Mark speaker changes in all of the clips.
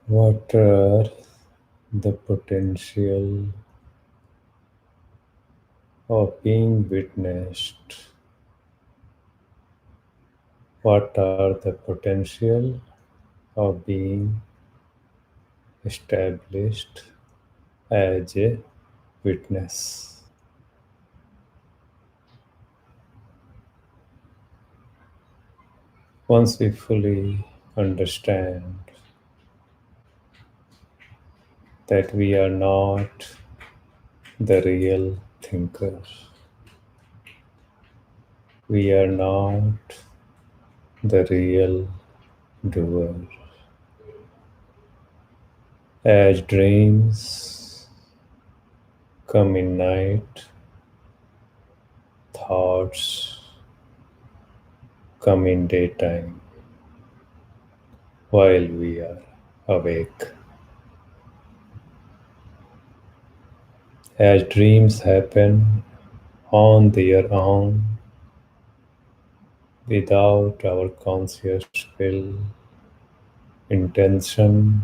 Speaker 1: What are the potential of being witnessed? What are the potential of being established as a witness? Once we fully understand that we are not the real thinker, we are not the real doer. As dreams come in night, thoughts come in daytime while we are awake. As dreams happen on their own without our conscious will, intention,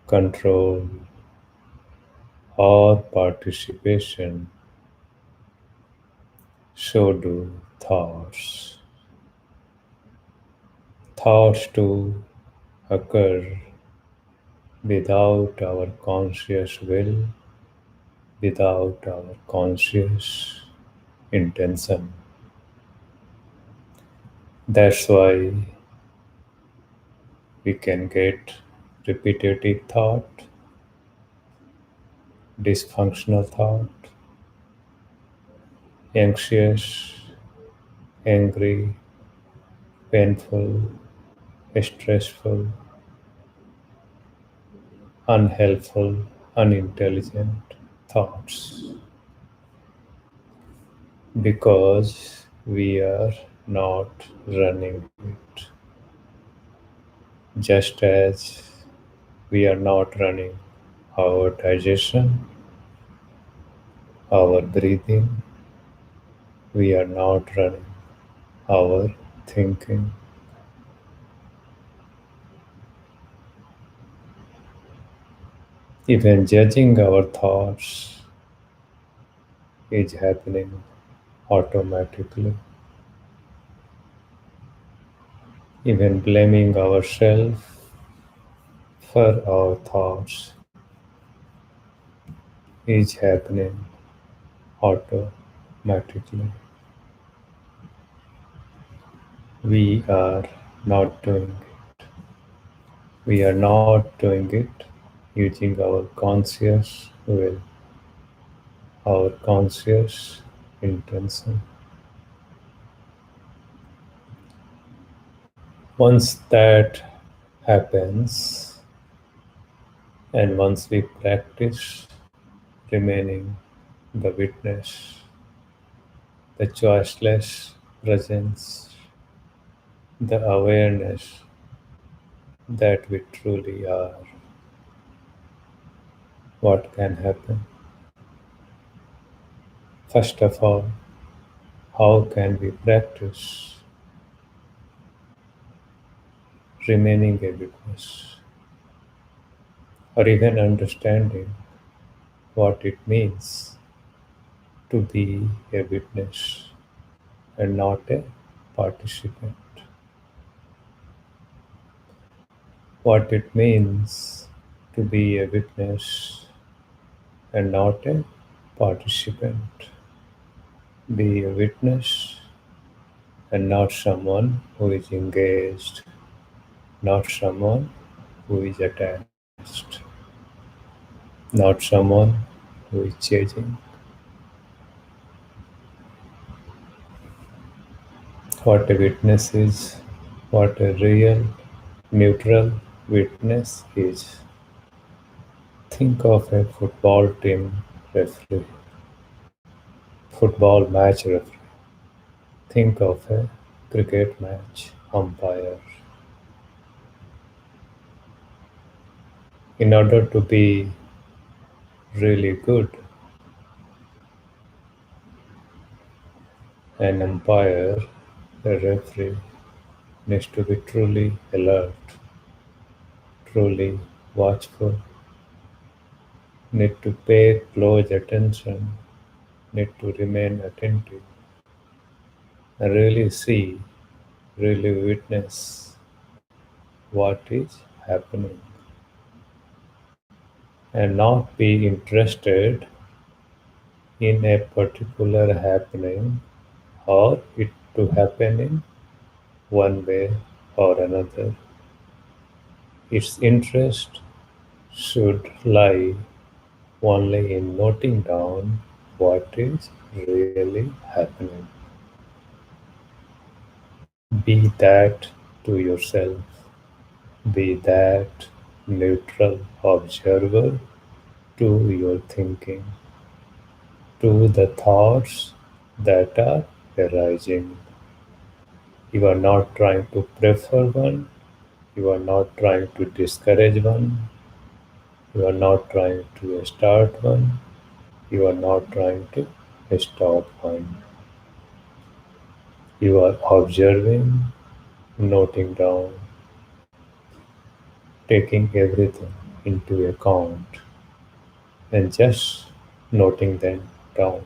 Speaker 1: control, or participation, so do thoughts. Thoughts too occur without our conscious will, without our conscious intention. That's why we can get repetitive thought, dysfunctional thought, anxious, angry, painful, stressful, unhelpful, unintelligent thoughts because we are not running it. Just as we are not running our digestion, our breathing, we are not running our thinking. Even judging our thoughts is happening automatically. Even blaming ourselves for our thoughts is happening automatically. We are not doing it. We are not doing it using our conscious will, our conscious intention. Once that happens, and once we practice remaining the witness, the choiceless presence, the awareness that we truly are, what can happen? First of all, how can we practice remaining a witness or even understanding what it means to be a witness and not a participant? What it means to be a witness and not a participant. Be a witness and not someone who is engaged, not someone who is attached, not someone who is chasing. What a witness is, what a real neutral witness is. Think of a football team referee, football match referee. Think of a cricket match umpire. In order to be really good, an umpire, a referee, needs to be truly alert, truly watchful, need to pay close attention, need to remain attentive, and really see, really witness what is happening, and not be interested in a particular happening or it to happen in one way or another. Its interest should lie only in noting down what is really happening. Be that to yourself, be that neutral observer to your thinking, to the thoughts that are arising. You are not trying to prefer one, you are not trying to discourage one, you are not trying to start one, you are not trying to stop one. You are observing, noting down, taking everything into account, and just noting them down.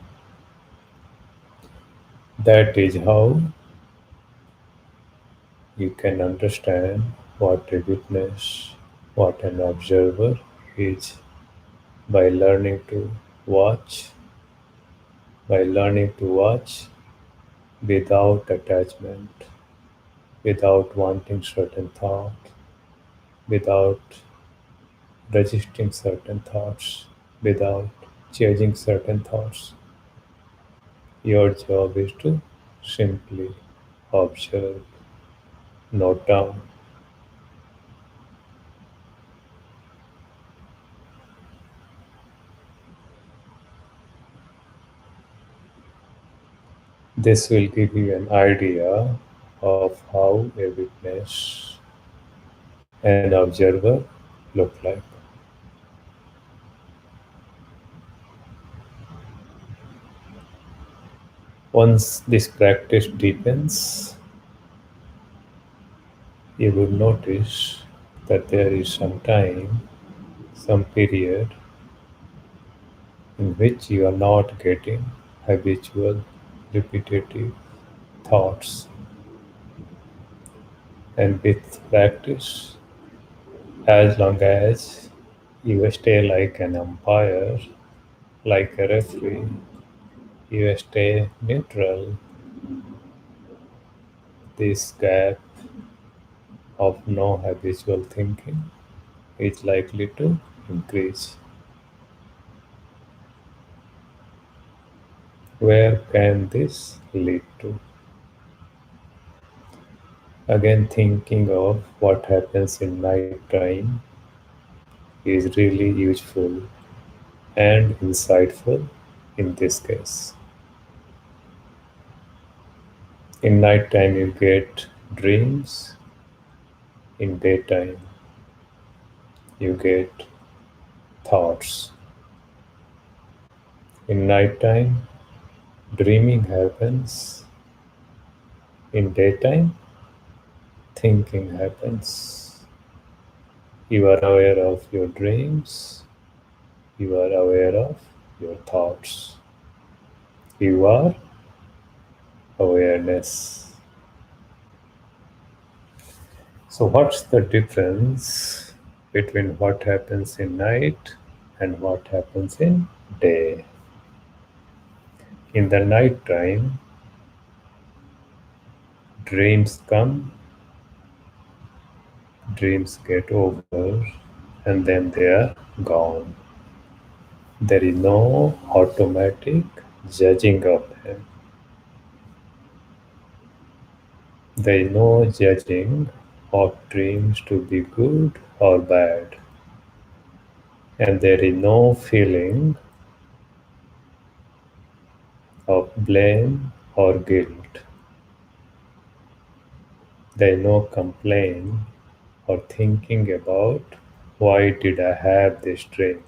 Speaker 1: That is how you can understand what a witness, what an observer is, by learning to watch, by learning to watch without attachment, without wanting certain thought, without resisting certain thoughts, without changing certain thoughts. Your job is to simply observe, note down. This will give you an idea of how a witness and observer look like. Once this practice deepens, you would notice that there is some time, some period in which you are not getting habitual, repetitive thoughts. And with practice, as long as you stay like an umpire, like a referee, you stay neutral, this gap of no habitual thinking is likely to increase. Where can this lead to? Again, thinking of what happens in night time is really useful and insightful in this case. In night time, you get dreams, in daytime, you get thoughts. In night time, dreaming happens, in daytime, thinking happens. You are aware of your dreams, you are aware of your thoughts. You are awareness. So, what's the difference between what happens in night and what happens in day? In the night time, dreams come, dreams get over, and then they are gone. There is no automatic judging of them. There is no judging of dreams to be good or bad. And there is no feeling of blame or guilt. There is no complaint or thinking about why did I have this dream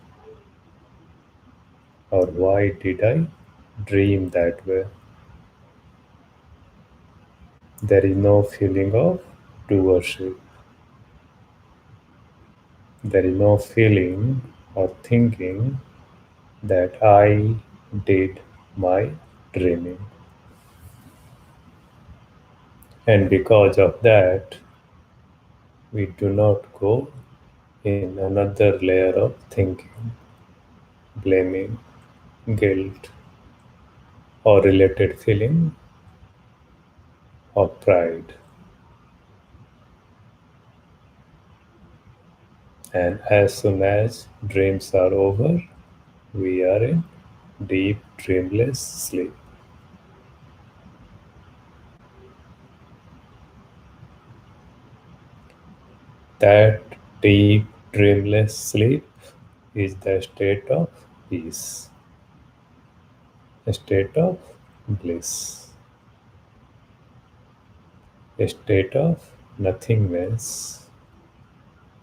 Speaker 1: or why did I dream that way. There is no feeling of doership. There is no feeling or thinking that I did my dreaming. And because of that, we do not go in another layer of thinking, blaming, guilt, or related feeling of pride. And as soon as dreams are over, we are in deep, dreamless sleep. That deep, dreamless sleep is the state of peace, a state of bliss, a state of nothingness,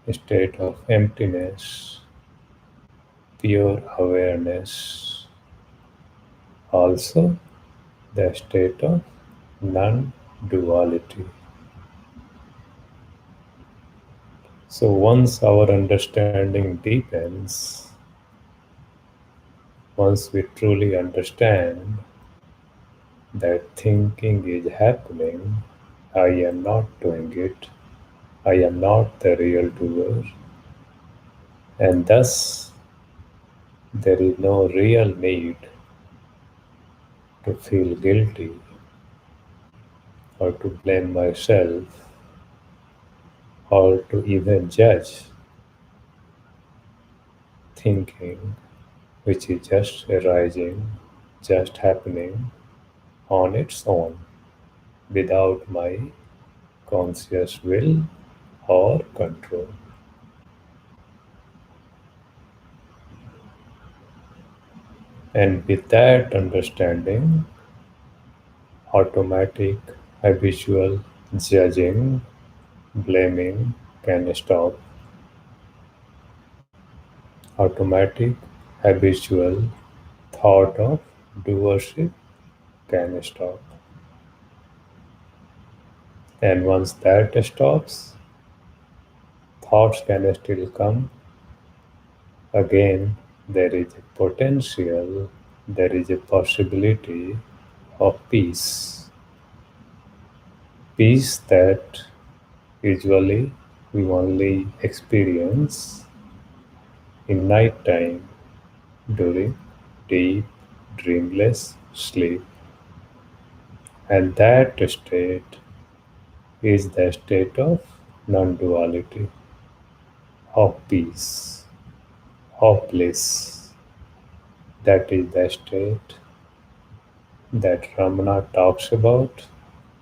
Speaker 1: a state of emptiness, pure awareness. Also, the state of non duality. So, once our understanding deepens, once we truly understand that thinking is happening, I am not doing it, I am not the real doer, and thus there is no real need to feel guilty or to blame myself or to even judge thinking which is just arising, just happening on its own without my conscious will or control. And with that understanding, automatic, habitual judging, blaming can stop. Automatic, habitual thought of doership can stop. And once that stops, thoughts can still come. Again, there is a potential, there is a possibility of peace. Peace that usually we only experience in night time during deep, dreamless sleep. And that state is the state of non duality, of peace, of bliss. That is the state that Ramana talks about.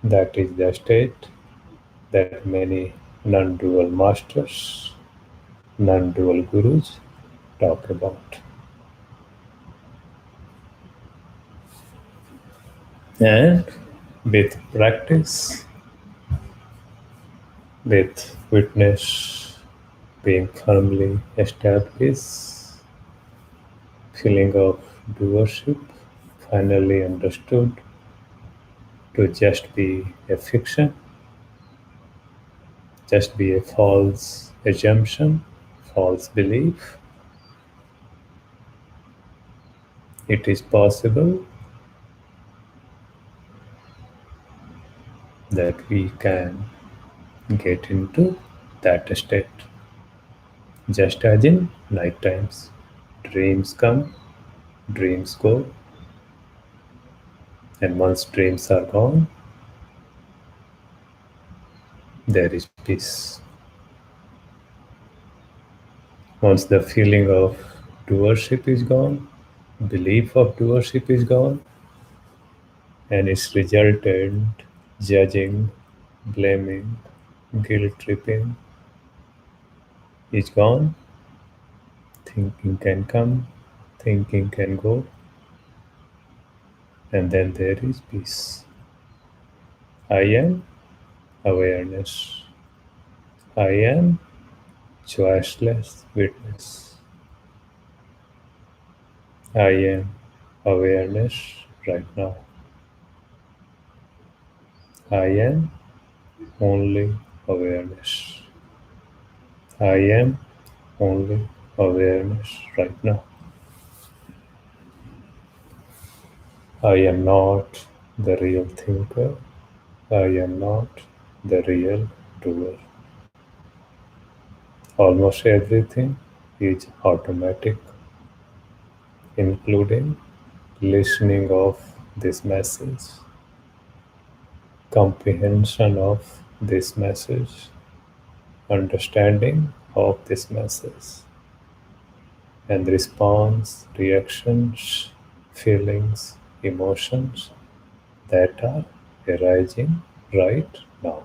Speaker 1: That is the state that many non dual masters, non dual gurus talk about. And with practice, with witness being firmly established, feeling of doership finally understood to just be a fiction, just be a false assumption, false belief. It is possible that we can get into that state, just as in night times. Dreams come, dreams go, and once dreams are gone, there is peace. Once the feeling of doership is gone, belief of doership is gone, and its resultant judging, blaming, guilt tripping is gone, thinking can come, thinking can go, and then there is peace. I am awareness. I am choiceless witness. I am awareness right now. I am only awareness. I am only awareness right now. I am not the real thinker. I am not the real doer. Almost everything is automatic, including listening of this message, comprehension of this message, understanding of this message, and response, reactions, feelings, emotions that are arising right now.